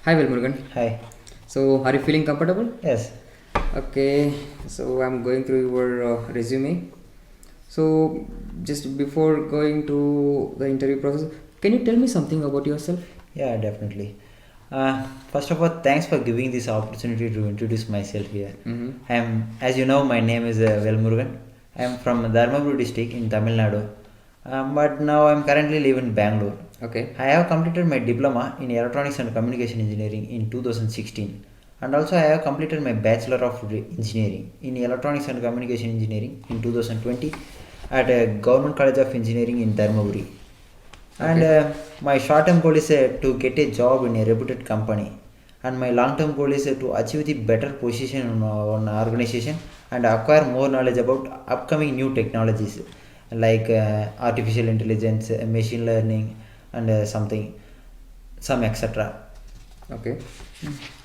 Hi, Velmurugan. Hi. So, are you feeling comfortable? Yes. Okay, so I'm going through your resume. So, just before going to the interview process, can you tell me something about yourself? Yeah, definitely. First of all, thanks for giving this opportunity to introduce myself here. Mm-hmm. As you know, my name is Velmurugan. I am from Dharmaburi district in Tamil Nadu, but now I am currently living in Bangalore. Okay, I have completed my diploma in electronics and communication engineering in 2016, and also I have completed my bachelor of engineering in electronics and communication engineering in 2020 at Government College of Engineering in Dharmaburi. And okay, my short term goal is to get a job in a reputed company. And my long term goal is to achieve the better position on organization and acquire more knowledge about upcoming new technologies like artificial intelligence, machine learning, and some etc. okay,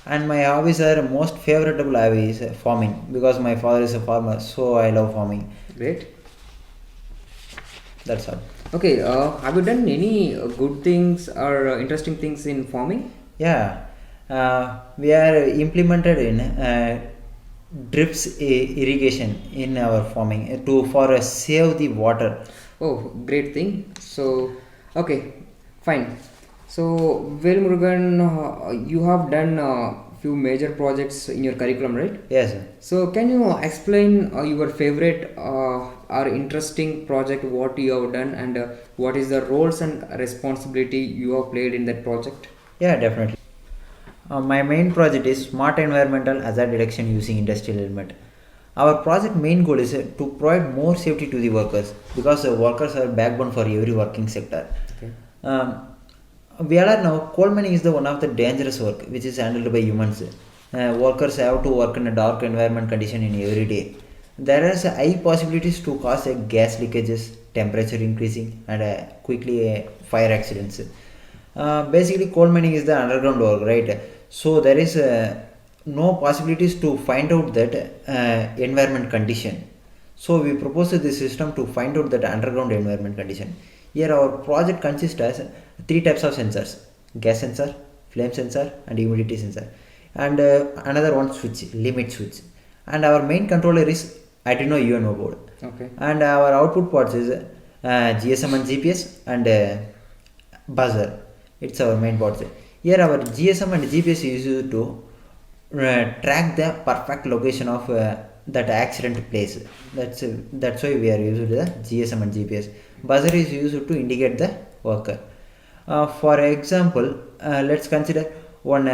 And my hobbies are most favorable hobby is farming because my father is a farmer, so I love farming. great. That's all. Okay, have you done any good things or interesting things in farming? Yeah, we are implemented in irrigation in our farming to for save the water. Oh, great thing. So, okay, fine. So, Velmurugan, you have done a few major projects in your curriculum, right? Yes, sir. So, can you explain your favorite or interesting project, what you have done, and what is the roles and responsibility you have played in that project? Yeah, definitely. My main project is smart environmental hazard detection using industrial element. Our project main goal is to provide more safety to the workers because workers are backbone for every working sector. Okay. Um, we all are now coal mining is the one of the dangerous work which is handled by humans. Workers have to work in a dark environment condition in every day. There is a high possibilities to cause gas leakages, temperature increasing, and quickly fire accidents. Basically, coal mining is the underground work, right? So there is no possibilities to find out that environment condition. So we propose this system to find out that underground environment condition. Here our project consists as three types of sensors: gas sensor, flame sensor, and humidity sensor, and another one switch, limit switch. And our main controller is Arduino UNO board, Okay. and our output ports is GSM and GPS and buzzer. It's our main ports. Here our GSM and GPS is used to track the perfect location of that accident place. That's why we are using the GSM and GPS. Buzzer is used to indicate the worker. For example, let's consider one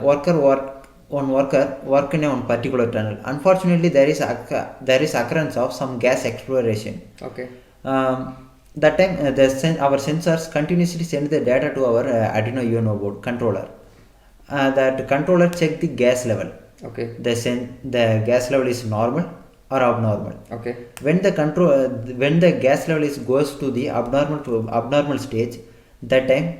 worker work in a one particular tunnel. Unfortunately, there is occurrence of some gas exploration. Okay. That time our sensors continuously send the data to our Arduino UNO board controller. That controller check the gas level. Okay. The gas level is normal or abnormal. Okay. When the gas level is goes to the abnormal stage, that time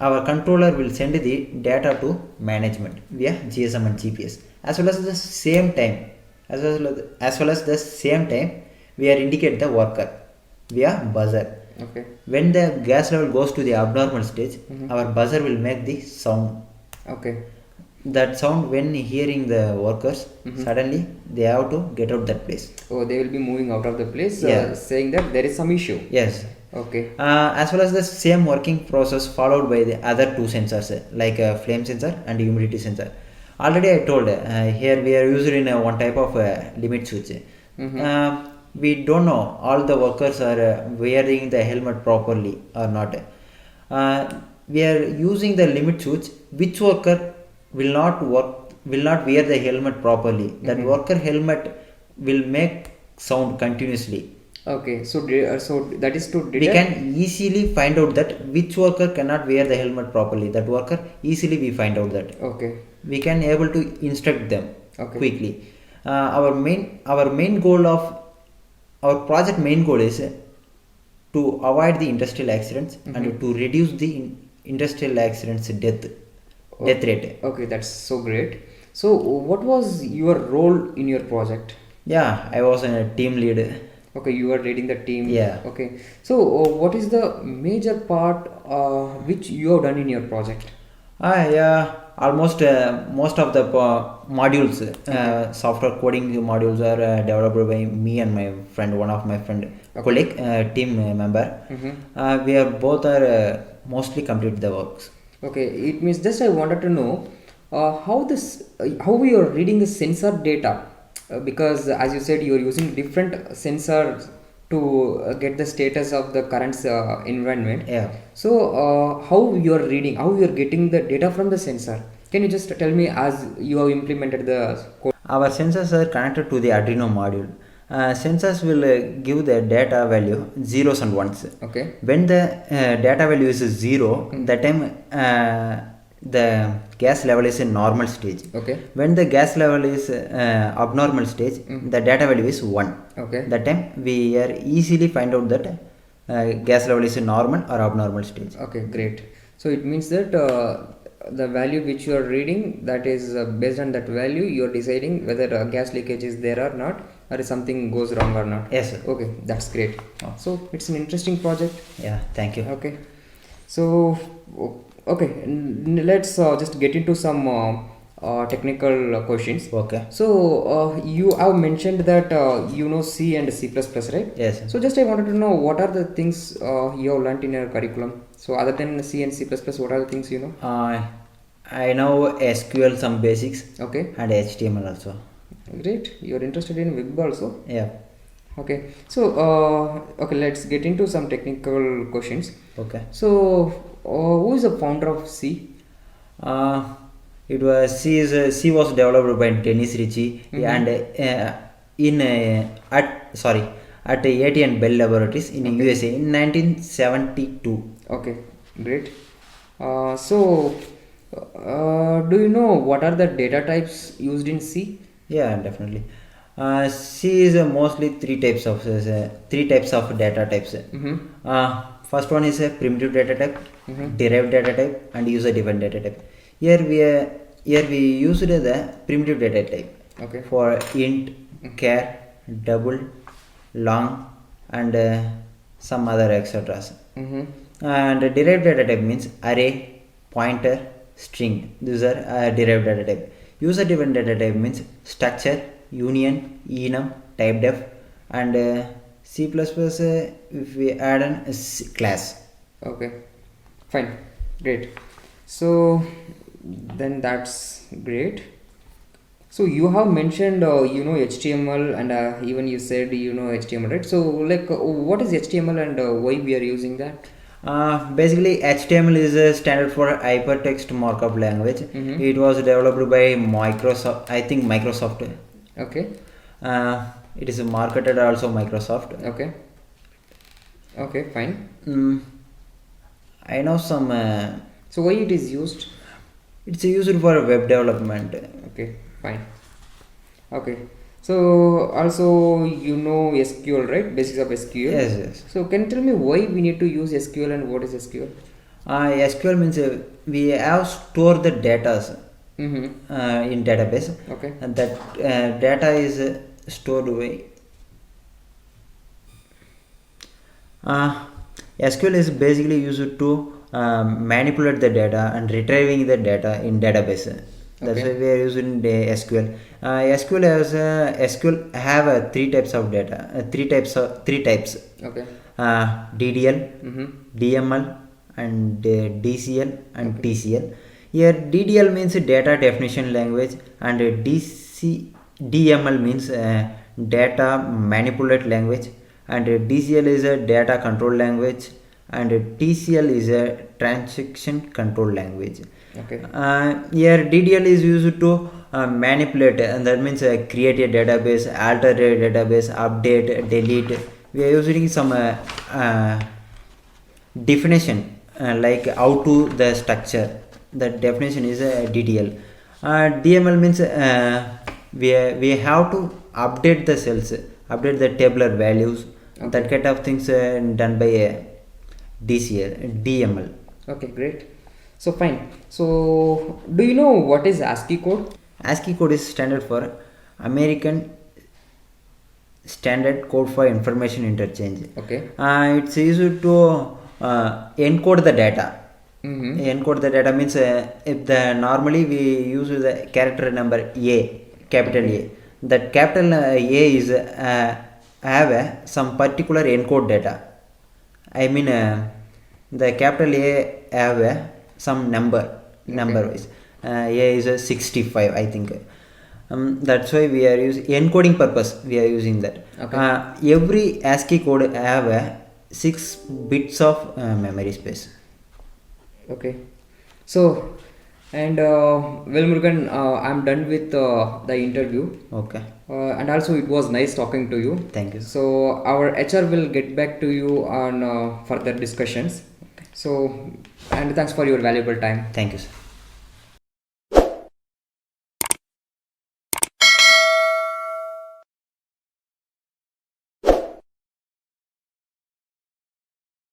our controller will send the data to management via GSM and GPS. As well as the same time we are indicate the worker via buzzer. Okay. When the gas level goes to the abnormal stage, Mm-hmm. our buzzer will make the sound. Okay. That sound, when hearing the workers, Mm-hmm. suddenly they have to get out that place. Oh, they will be moving out of the place, Yeah. saying that there is some issue. Yes. Okay. As well as the same working process followed by the other two sensors like flame sensor and humidity sensor. Already I told here we are using one type of limit switch. Mm-hmm. We don't know all the workers are wearing the helmet properly or not. We are using the limit switch. Which worker will not wear the helmet properly? That Mm-hmm. worker helmet will make sound continuously. Okay. So, so that is to We detect. can easily find out that which worker cannot wear the helmet properly. That worker easily we find out that Okay. we can able to instruct them Okay. quickly. Our main goal of our project main goal is to avoid the industrial accidents Mm-hmm. and to reduce the industrial accidents death Okay. rate. Okay. That's so great. So, what was your role in your project? Yeah, I was a team leader. Okay, you are leading the team. Yeah. Okay. So, what is the major part which you have done in your project? Yeah. Almost most of the modules, software coding modules are developed by me and my friend, one of my friend, colleague, team member. We are both are mostly complete the works. Okay, it means just I wanted to know how we are reading the sensor data, because as you said you are using different sensors to get the status of the current environment. Yeah. So how you are reading, how you are getting the data from the sensor? Can you just tell me as you have implemented the code? Our sensors are connected to the Arduino module. Sensors will give the data value zeros and ones. Okay. When the data value is 0, that time the gas level is in normal stage. Okay. When the gas level is abnormal stage, the data value is 1. Okay. That time we are easily find out that gas level is in normal or abnormal stage. Okay, great. So it means that the value which you are reading, that is based on that value you are deciding whether gas leakage is there or not, or if something goes wrong or not. Yes, sir. Okay, that's great. So it's an interesting project. Yeah, thank you. Okay. So okay, let's just get into some technical questions. Okay. So you have mentioned that you know C and C++, right? Yes, sir. So just I wanted to know what are the things you have learnt in your curriculum. So other than C and C++, what are the things you know? I know SQL some basics Okay, and HTML also. great. You are interested in web also. Yeah. Okay. So okay, let's get into some technical questions. Okay. So who is the founder of C? It was C was developed by Dennis Ritchie and at AT and Bell Laboratories in USA in 1972. Okay, great. So do you know what are the data types used in C? Yeah, definitely. C is mostly three types of data types. First one is a primitive data type, derived data type, and user-defined data type. Here we used the primitive data type. Okay. For int, char, double, long, and some other etc. And derived data type means array, pointer, string. These are derived data type. User-defined data type means structure, union, enum, typedef, and C++ if we add an class. Okay, fine, great. So then that's great. So you have mentioned you know HTML, and even you said you know HTML, right? So like what is HTML and why we are using that? Basically, HTML is a standard for hypertext markup language. It was developed by Microsoft. I think Microsoft. Okay. It is marketed also Microsoft. Okay. Okay, fine. I know some. So why it is used? It's used for web development. Okay, fine. Okay. So also you know SQL, right? Basics of SQL. Yes. So can you tell me why we need to use SQL and what is SQL? SQL means we have store the data in database. Okay. And that data is stored away. SQL is basically used to manipulate the data and retrieving the data in database. That's why we are using the SQL. SQL have three types of data. Three types. Okay. DDL, DML, and DCL and TCL. Here DDL means data definition language, and DML means data manipulate language, and DCL is a data control language, and TCL is a transaction control language. Okay. Here DDL is used to manipulate, and that means create a database, alter a database, update, delete. We are using some definition like how to the structure. That definition is DDL. DML means we have to update the cells, update the tabular values. Okay. That kind of things done by DCL, DML. Okay, great. So fine. So do you know what is ASCII code? ASCII code is standard for American Standard Code for Information Interchange. Okay. It's used to encode the data. Mm-hmm. Encode the data means if the normally we use the character number A, capital A. That capital A is have some particular encode data. I mean the capital A have some number wise. A is 65, I think. That's why we are using encoding purpose. We are using that. Okay. Every ASCII code have 6 bits of memory space. Okay. So, and well, Murugan, I'm done with the interview. Okay. And also, it was nice talking to you. Thank you. So, our HR will get back to you on further discussions. So, and thanks for your valuable time. Thank you, sir.